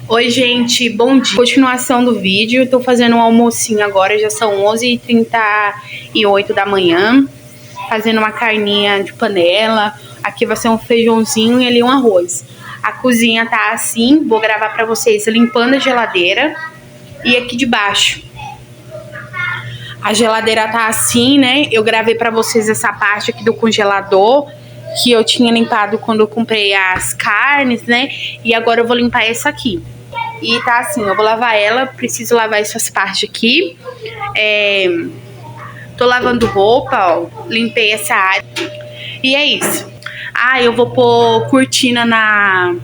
Oi gente, bom dia. Continuação do vídeo, tô fazendo um almocinho agora, já são 11h38 da manhã. Fazendo uma carninha de panela, aqui vai ser um feijãozinho e ali um arroz. A cozinha tá assim, vou gravar pra vocês limpando a geladeira. E aqui de baixo, a geladeira tá assim, né? Eu gravei pra vocês essa parte aqui do congelador, que eu tinha limpado quando eu comprei as carnes, né? E agora eu vou limpar essa aqui. E tá assim, eu vou lavar ela, preciso lavar essas partes aqui. Tô lavando roupa, ó, limpei essa área. E é isso. Ah, eu vou pôr cortina na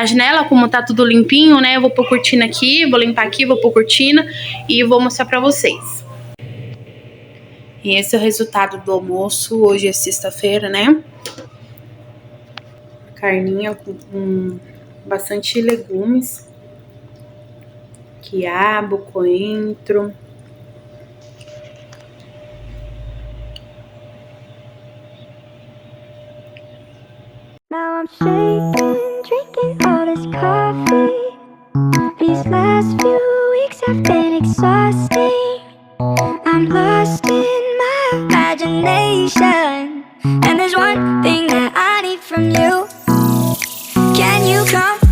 janela, como tá tudo limpinho, né? Eu vou pôr cortina aqui, vou limpar aqui, vou pôr cortina e vou mostrar pra vocês. E esse é o resultado do almoço. Hoje é sexta-feira, né? Carninha com bastante legumes. Quiabo, coentro. Now I'm shaking, drinking all this coffee. These last few weeks have been exhausting. I'm lost in my imagination, and there's one thing that I need from you. Can you come through?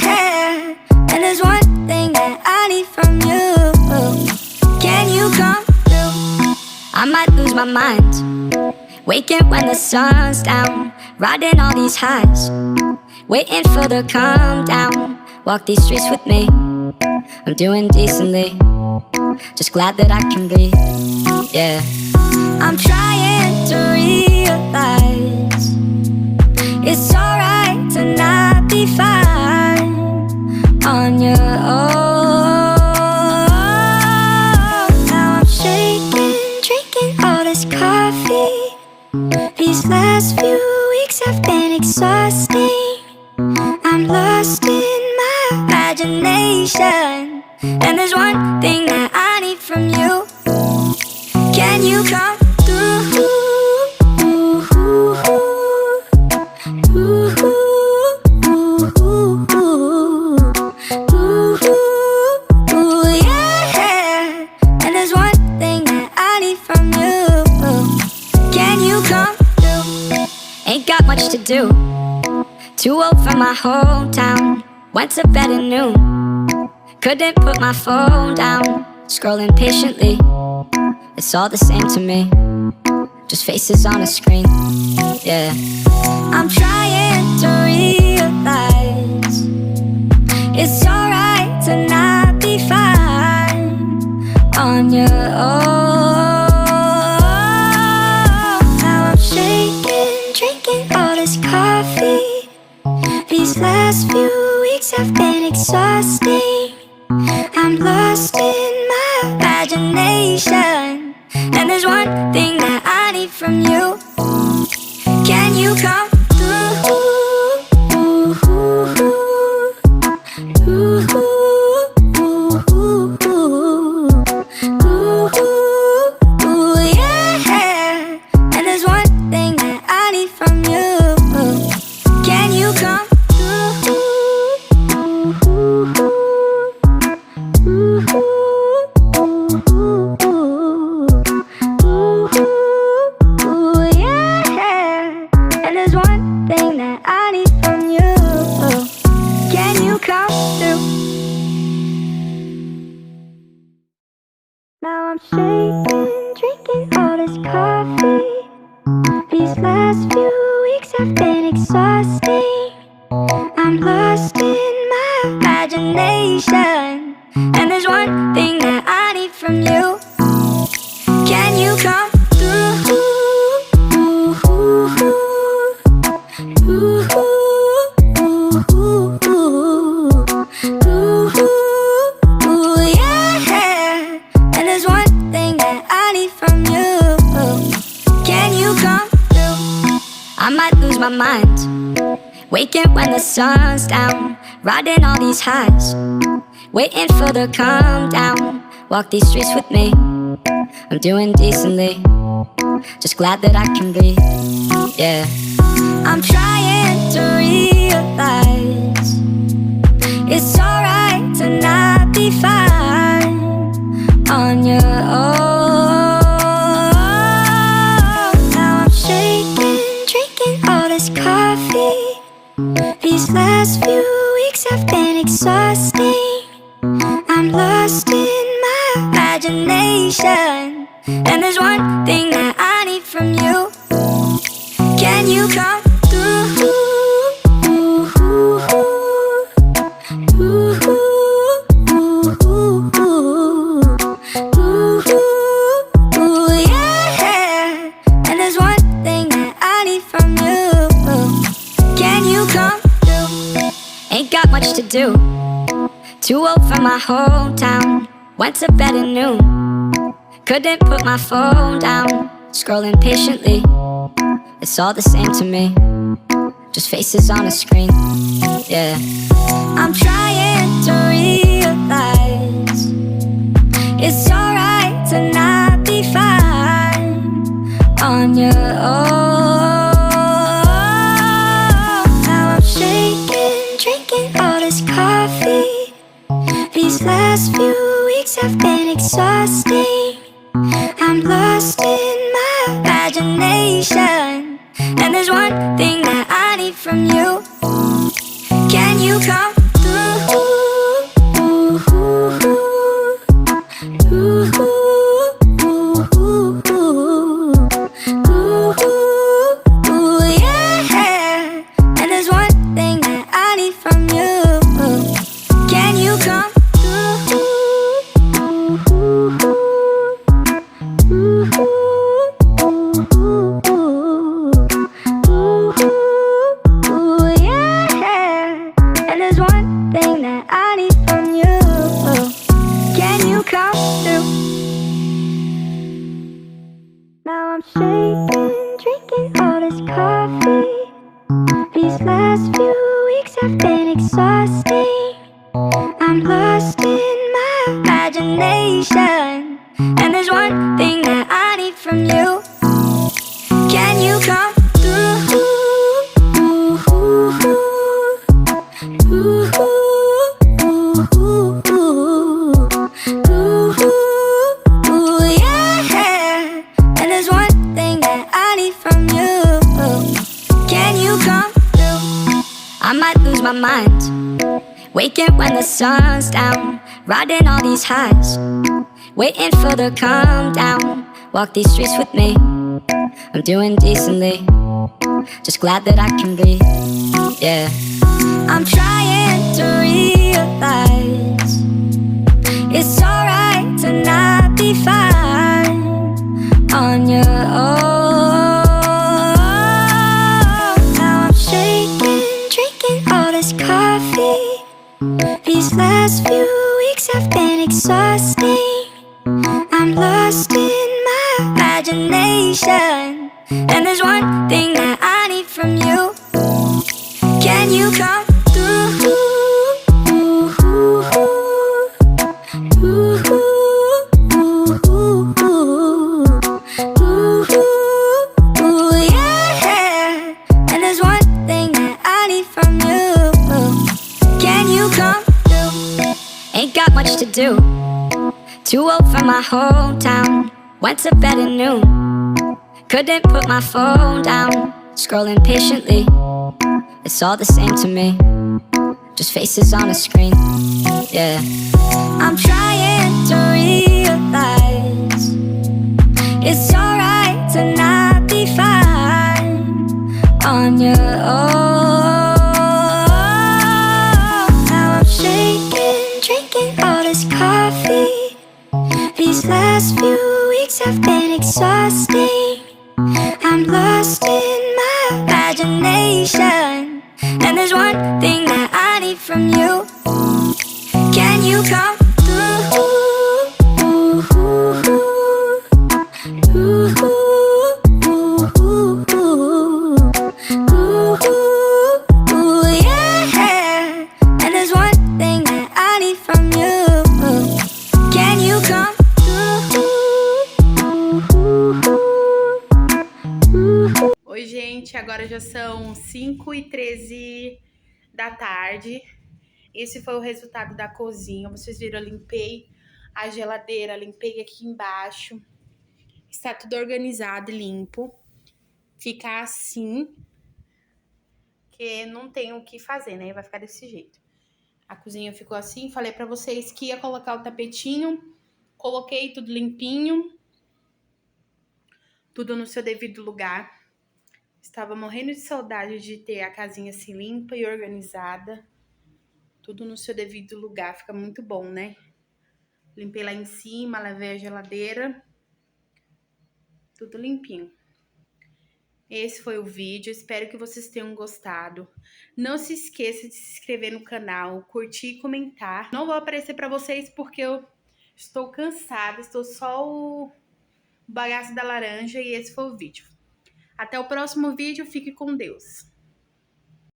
Yeah. And there's one thing that I need from you. Can you come through? I might lose my mind, waking when the sun's down, riding all these highs, waiting for the calm down. Walk these streets with me, I'm doing decently, just glad that I can breathe, yeah. I'm trying to realize it's alright I'm lost in my imagination, and there's one thing that I need from you. Can you come through? Yeah. And there's one thing that I need from you. Can you come through? Ain't got much to do. Too old for my hometown. Went to bed at noon. Couldn't put my phone down. Scrolling patiently. It's all the same to me. Just faces on a screen. Yeah. I'm trying to realize it's alright to not be fine on your own. Now I'm shaking, drinking all this coffee. These last few weeks have been exhausting. I'm lost in my imagination, and there's one thing that I need from you. Can you come through? Yeah. And there's one thing that I need from you. Can you come through? Yeah. And there's one thing that I need from you. Can you come through? Now I'm shaking, drinking all this coffee. These last few weeks have been exhausting. I'm lost in my imagination, and there's one thing that I need from you. Can you come through? Yeah. And there's one thing that I need from you. Can you come through? I might lose my mind, waking when the sun's down, riding all these highs, waiting for the calm down. Walk these streets with me, I'm doing decently, just glad that I can breathe. Yeah. I'm trying to realize it's alright to not be fine on your own. Now I'm shaking, drinking all this coffee. These last few weeks have been exhausting. I'm lost in my imagination, and there's one thing that I need from you. Can you come through? Yeah. And there's one thing that I need from you. Can you come through? Ain't got much to do. Too old for my hometown. Went to bed at noon. Couldn't put my phone down. Scrolling patiently. It's all the same to me. Just faces on a screen. Yeah. I'm trying to realize it's alright to not be fine on your own. Now I'm shaking, drinking all this coffee. These last few weeks have been exhausting. I'm lost in my imagination, and there's one thing that I need from you. Can you come through? Yeah. And there's one thing that I need from you. Can you come through? Yeah. And there's one exhausting. I'm lost in my imagination, and there's one thing that I need from you. Can you come through? Yeah. And there's one thing that I need from you. Can you come through? I might lose my mind, waking when the sun's down, riding all these highs, waiting for the calm down. Walk these streets with me, I'm doing decently, just glad that I can breathe, yeah. I'm trying to realize it's alright to not be fine on your own. Now I'm shaking, drinking all this coffee. These last few weeks have been exhausting. I'm lost in my imagination, and there's one thing that I need from you. Can you come through? Yeah. And there's one thing that I need from you. Can you come through? Ain't got much to do, too old for my hometown. Went to bed at noon, couldn't put my phone down. Scrolling patiently, it's all the same to me, just faces on a screen, yeah. I'm trying to realize it's alright to not be fine on your own. Now I'm shaking, drinking all this coffee. These last few weeks have been exhausting. I'm lost in my imagination, and there's one thing that I need from you. Can you come through? Yeah. And there's one thing that I need from you. Can you come through? Oi, gente, agora já são 5h13 da tarde. Esse foi o resultado da cozinha. Vocês viram, eu limpei a geladeira, limpei aqui embaixo. Está tudo organizado e limpo. Fica assim, que não tem o que fazer, né? Vai ficar desse jeito. A cozinha ficou assim. Falei pra vocês que ia colocar o tapetinho. Coloquei tudo limpinho. Tudo no seu devido lugar. Estava morrendo de saudade de ter a casinha assim limpa e organizada. Tudo no seu devido lugar. Fica muito bom, né? Limpei lá em cima, lavei a geladeira. Tudo limpinho. Esse foi o vídeo. Espero que vocês tenham gostado. Não se esqueça de se inscrever no canal, curtir e comentar. Não vou aparecer pra vocês porque eu estou cansada. Estou só o bagaço da laranja e esse foi o vídeo. Até o próximo vídeo. Fique com Deus.